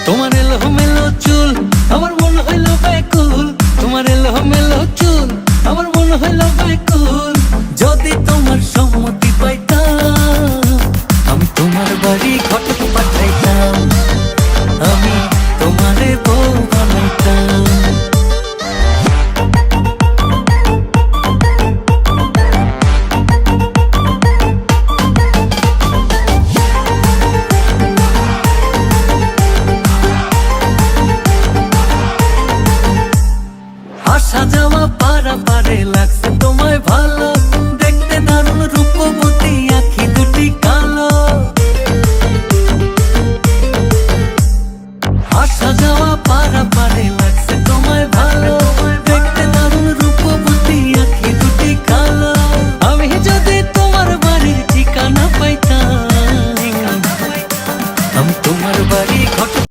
তোমার এলোমেলো চুল আমার মন হইল ব্যাকুল, তোমার এলোমেলো চুল আমার মন হইল ব্যাকুল। যদি তোমার সম্মতি পাইতাম আমি তোমার বাড়ি ঘটক পাঠাইতাম, আমি তোমারে বউ বানাইতাম। আসা যাওয়া পারাপারে লাগছে তোমায় ভালো, দেখতে দারুণ রূপবতী আঁখি দুটি কালো। আসা যাওয়া পারাপারে লাগছে তোমায় ভালো,